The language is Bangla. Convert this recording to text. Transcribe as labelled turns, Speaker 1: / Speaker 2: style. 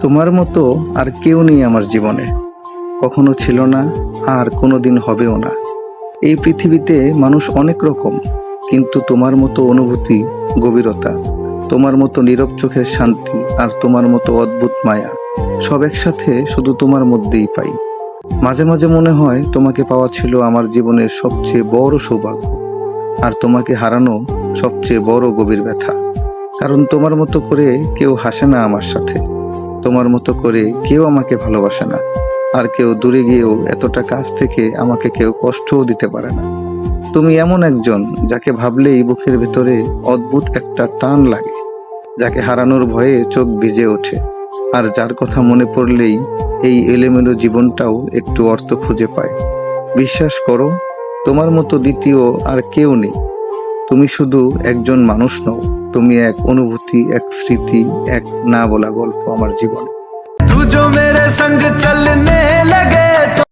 Speaker 1: তোমার মতো আর কেউ নেই আমার জীবনে, কখনো ছিল না আর কোনোদিন হবেও না। এই পৃথিবীতে মানুষ অনেক রকম, কিন্তু তোমার মতো অনুভূতি, গভীরতা, তোমার মতো নীরব চোখের শান্তি আর তোমার মতো অদ্ভুত মায়া সব একসাথে শুধু তোমার মধ্যেই পাই। মাঝে মাঝে মনে হয় তোমাকে পাওয়া ছিল আমার জীবনের সবচেয়ে বড় সৌভাগ্য, আর তোমাকে হারানো সবচেয়ে বড় গভীর ব্যথা। কারণ তোমার মতো করে কেউ হাসে না আমার সাথে, তোমার মতো করে কেউ আমাকে ভালোবাসে না, আর কেউ দূরে গিয়েও এতটা কাছ থেকে আমাকে কেউ কষ্টও দিতে পারে না। তুমি এমন একজন যাকে ভাবলেই বুকের ভেতরে অদ্ভুত একটা টান লাগে, যাকে হারানোর ভয়ে চোখ ভিজে ওঠে, আর যার কথা মনে পড়লেই এই এলোমেলো জীবনটাও একটু অর্থ খুঁজে পায়। বিশ্বাস করো, তোমার মতো দ্বিতীয় আর কেউ নেই। তুমি শুধু একজন মানুষ নও, তুমি এক অনুভূতি, এক স্মৃতি, এক না বলা গল্প আমার জীবনে।
Speaker 2: तू जो मेरे संग चलने